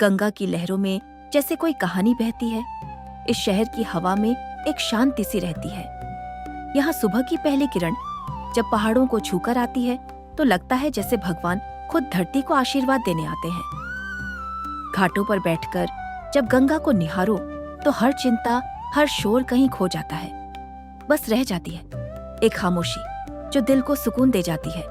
गंगा की लहरों में जैसे कोई कहानी बहती है। इस शहर की हवा में एक शांति सी रहती है। यहाँ सुबह की पहली किरण जब पहाड़ों को छूकर आती है तो लगता है जैसे भगवान खुद धरती को आशीर्वाद देने आते हैं। घाटों पर बैठकर जब गंगा को निहारो तो हर चिंता, हर शोर कहीं खो जाता है। बस रह जाती है एक खामोशी जो दिल को सुकून दे जाती है।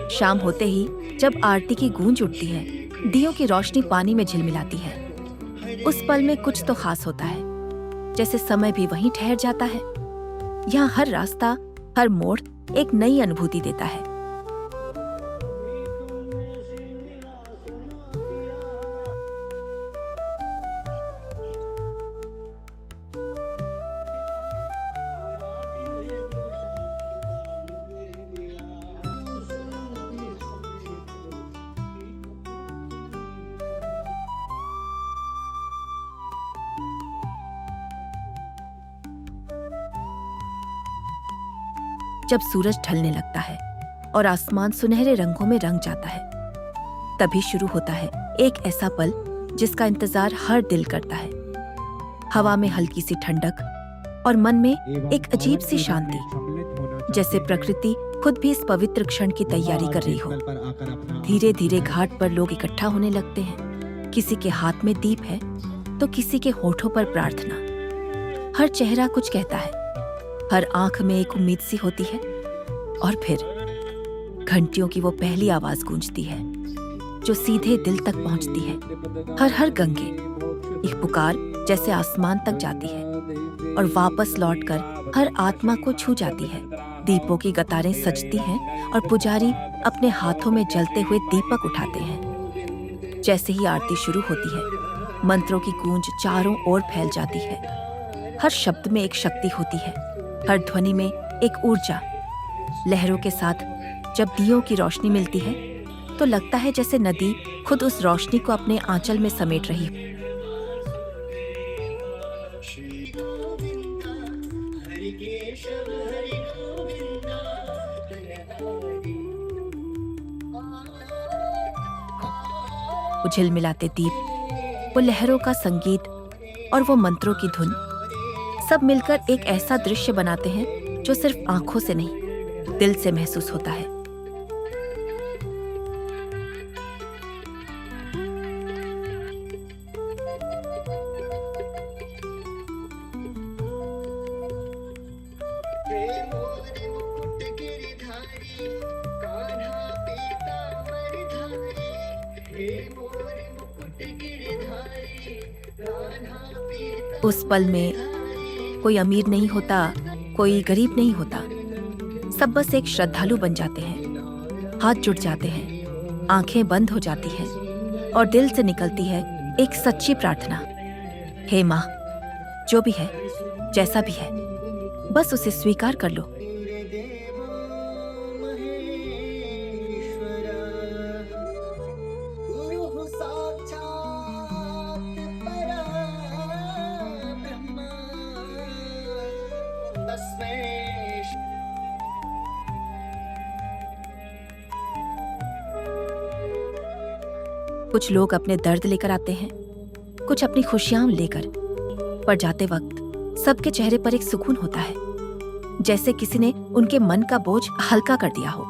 शाम होते ही जब आरती की गूंज उठती है, दियों की रोशनी पानी में झिलमिलाती है, उस पल में कुछ तो खास होता है, जैसे समय भी वहीं ठहर जाता है। यहाँ हर रास्ता, हर मोड़ एक नई अनुभूति देता है। जब सूरज ढलने लगता है और आसमान सुनहरे रंगों में रंग जाता है, तभी शुरू होता है एक ऐसा पल जिसका इंतजार हर दिल करता है। हवा में हल्की सी ठंडक और मन में एक अजीब सी शांति, जैसे प्रकृति खुद भी इस पवित्र क्षण की तैयारी कर रही हो। धीरे धीरे घाट पर लोग इकट्ठा होने लगते हैं। किसी के हाथ में दीप है तो किसी के होठों पर प्रार्थना। हर चेहरा कुछ कहता है, हर आंख में एक उम्मीद सी होती है। और फिर घंटियों की वो पहली आवाज गूंजती है जो सीधे दिल तक पहुंचती है। हर हर गंगे, एक पुकार जैसे आसमान तक जाती है और वापस लौटकर हर आत्मा को छू जाती है। दीपों की कतारें सजती हैं और पुजारी अपने हाथों में जलते हुए दीपक उठाते हैं। जैसे ही आरती शुरू होती है, मंत्रों की गूंज चारों ओर फैल जाती है। हर शब्द में एक शक्ति होती है, हर ध्वनि में एक ऊर्जा। लहरों के साथ जब दियों की रोशनी मिलती है तो लगता है जैसे नदी खुद उस रोशनी को अपने आंचल में समेट रही हो। वो झिलमिलाते दीप, वो लहरों का संगीत और वो मंत्रों की धुन, सब मिलकर एक ऐसा दृश्य बनाते हैं जो सिर्फ आंखों से नहीं, दिल से महसूस होता है। उस पल में कोई अमीर नहीं होता, कोई गरीब नहीं होता, सब बस एक श्रद्धालु बन जाते हैं। हाथ जुड़ जाते हैं, आंखें बंद हो जाती हैं और दिल से निकलती है एक सच्ची प्रार्थना। हे माँ, जो भी है, जैसा भी है, बस उसे स्वीकार कर लो। कुछ लोग अपने दर्द लेकर आते हैं, कुछ अपनी खुशियां लेकर, पर जाते वक्त सबके चेहरे पर एक सुकून होता है, जैसे किसी ने उनके मन का बोझ हल्का कर दिया हो।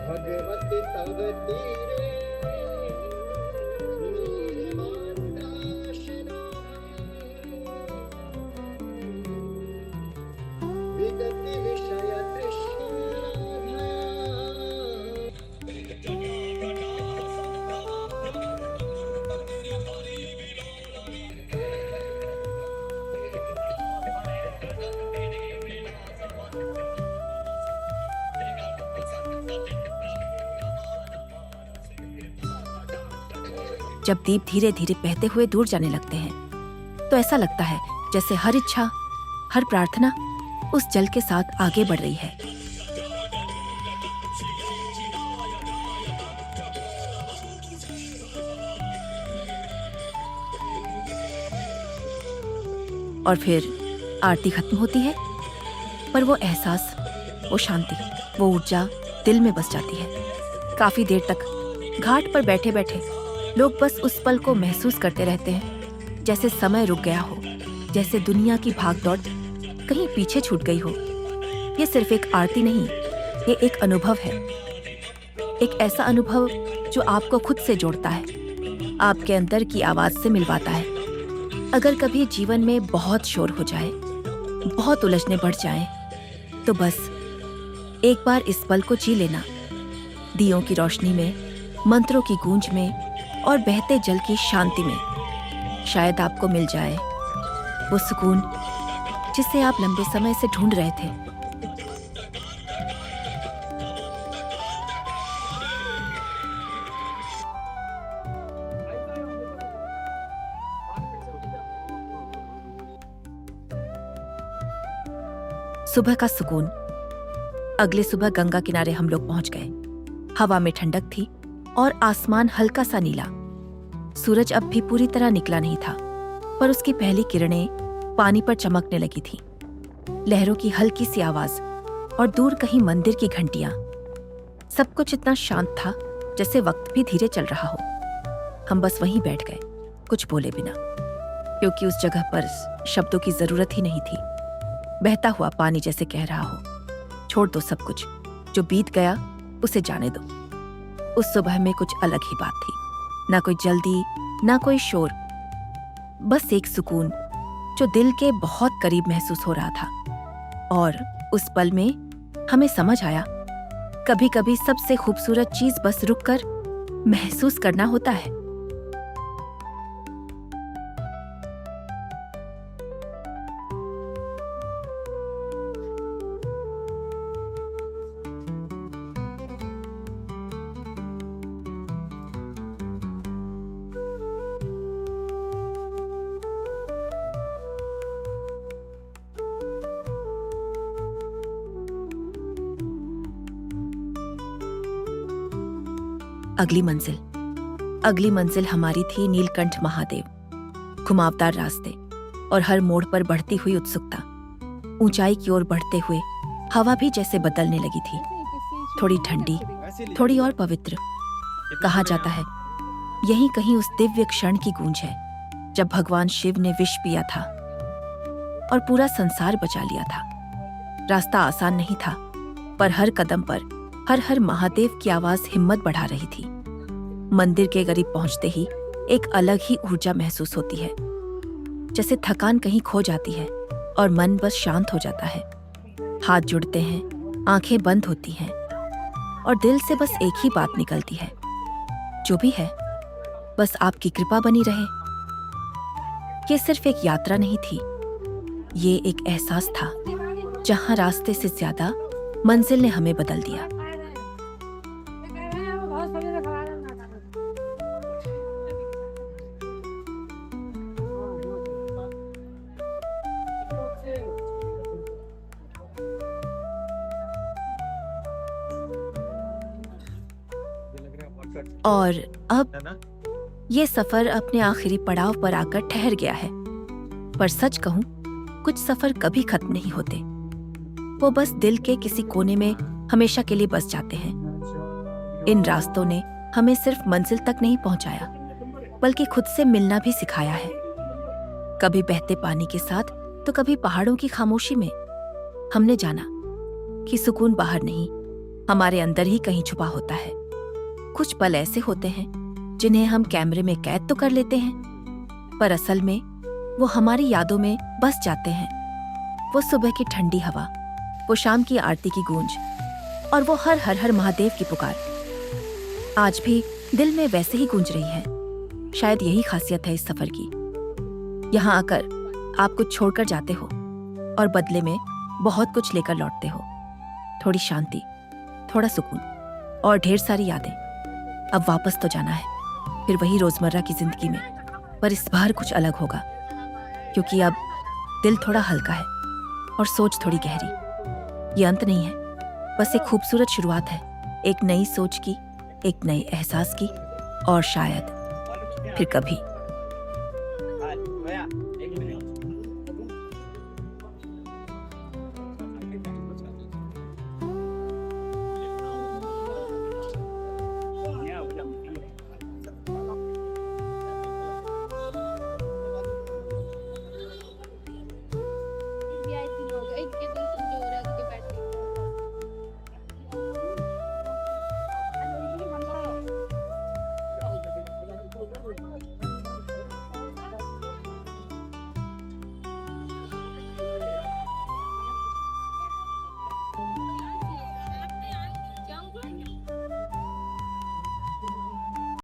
भगवती तव तीरे विगति विषय जब दीप धीरे धीरे बहते हुए दूर जाने लगते हैं तो ऐसा लगता है जैसे हर इच्छा, हर प्रार्थना उस जल के साथ आगे बढ़ रही है। और फिर आरती खत्म होती है, पर वो एहसास, वो शांति, वो ऊर्जा दिल में बस जाती है। काफी देर तक घाट पर बैठे बैठे लोग बस उस पल को महसूस करते रहते हैं, जैसे समय रुक गया हो, जैसे दुनिया की भागदौड़ कहीं पीछे छूट गई हो। ये सिर्फ एक आरती नहीं, ये एक अनुभव है, एक ऐसा अनुभव जो आपको खुद से जोड़ता है, आपके अंदर की आवाज से मिलवाता है। अगर कभी जीवन में बहुत शोर हो जाए, बहुत उलझने बढ़ जाएं, तो बस एक बार इस पल को जी लेना, दियों की रोशनी में, मंत्रों की गूंज में और बहते जल की शांति में शायद आपको मिल जाए वो सुकून जिसे आप लंबे समय से ढूंढ रहे थे। सुबह का सुकून। अगले सुबह गंगा किनारे हम लोग पहुंच गए। हवा में ठंडक थी और आसमान हल्का सा नीला। सूरज अब भी पूरी तरह निकला नहीं था, पर उसकी पहली किरणें पानी पर चमकने लगी थी। लहरों की हल्की सी आवाज और दूर कहीं मंदिर की घंटियां। सब कुछ इतना शांत था जैसे वक्त भी धीरे चल रहा हो। हम बस वहीं बैठ गए, कुछ बोले बिना, क्योंकि उस जगह पर शब्दों की जरूरत ही नहीं थी। बहता हुआ पानी जैसे कह रहा हो, छोड़ दो सब कुछ, जो बीत गया उसे जाने दो। उस सुबह में कुछ अलग ही बात थी, ना कोई जल्दी, ना कोई शोर, बस एक सुकून जो दिल के बहुत करीब महसूस हो रहा था। और उस पल में हमें समझ आया, कभी कभी सबसे खूबसूरत चीज बस रुककर महसूस करना होता है। अगली मंजिल हमारी थी नीलकंठ महादेव। घुमावदार रास्ते और हर मोड़ पर बढ़ती हुई उत्सुकता। ऊंचाई की ओर बढ़ते हुए हवा भी जैसे बदलने लगी थी, थोड़ी ठंडी, थोड़ी और पवित्र। कहा जाता है यहीं कहीं उस दिव्य क्षण की गूंज है जब भगवान शिव ने विष पिया था और पूरा संसार बचा लिया था। रास्ता आसान नहीं था, पर हर कदम पर हर हर महादेव की आवाज हिम्मत बढ़ा रही थी। मंदिर के करीब पहुंचते ही एक अलग ही ऊर्जा महसूस होती है, जैसे थकान कहीं खो जाती है और मन बस शांत हो जाता है। हाथ जुड़ते हैं, आंखें बंद होती हैं और दिल से बस एक ही बात निकलती है, जो भी है बस आपकी कृपा बनी रहे। ये सिर्फ एक यात्रा नहीं थी, ये एक एहसास था जहां रास्ते से ज्यादा मंजिल ने हमें बदल दिया। और अब ये सफर अपने आखिरी पड़ाव पर आकर ठहर गया है। पर सच कहूं, कुछ सफर कभी खत्म नहीं होते, वो बस दिल के किसी कोने में हमेशा के लिए बस जाते हैं। इन रास्तों ने हमें सिर्फ मंजिल तक नहीं पहुंचाया, बल्कि खुद से मिलना भी सिखाया है। कभी बहते पानी के साथ तो कभी पहाड़ों की खामोशी में। हमने जाना कि सुकून बाहर नहीं, हमारे अंदर ही कहीं छुपा होता है। कुछ पल ऐसे होते हैं जिन्हें हम कैमरे में कैद तो कर लेते हैं, पर असल में वो हमारी यादों में बस जाते हैं। वो सुबह की ठंडी हवा, वो शाम की आरती की गूंज और वो हर हर हर महादेव की पुकार आज भी दिल में वैसे ही गूंज रही है। शायद यही खासियत है इस सफर की। यहाँ आकर आप कुछ छोड़कर जाते हो और बदले में बहुत कुछ लेकर लौटते हो। थोड़ी शांति, थोड़ा सुकून और ढेर सारी यादें। अब वापस तो जाना है, फिर वही रोजमर्रा की जिंदगी में, पर इस बार कुछ अलग होगा, क्योंकि अब दिल थोड़ा हल्का है और सोच थोड़ी गहरी। ये अंत नहीं है, बस एक खूबसूरत शुरुआत है, एक नई सोच की, एक नए एहसास की, और शायद फिर कभी। वीआईपी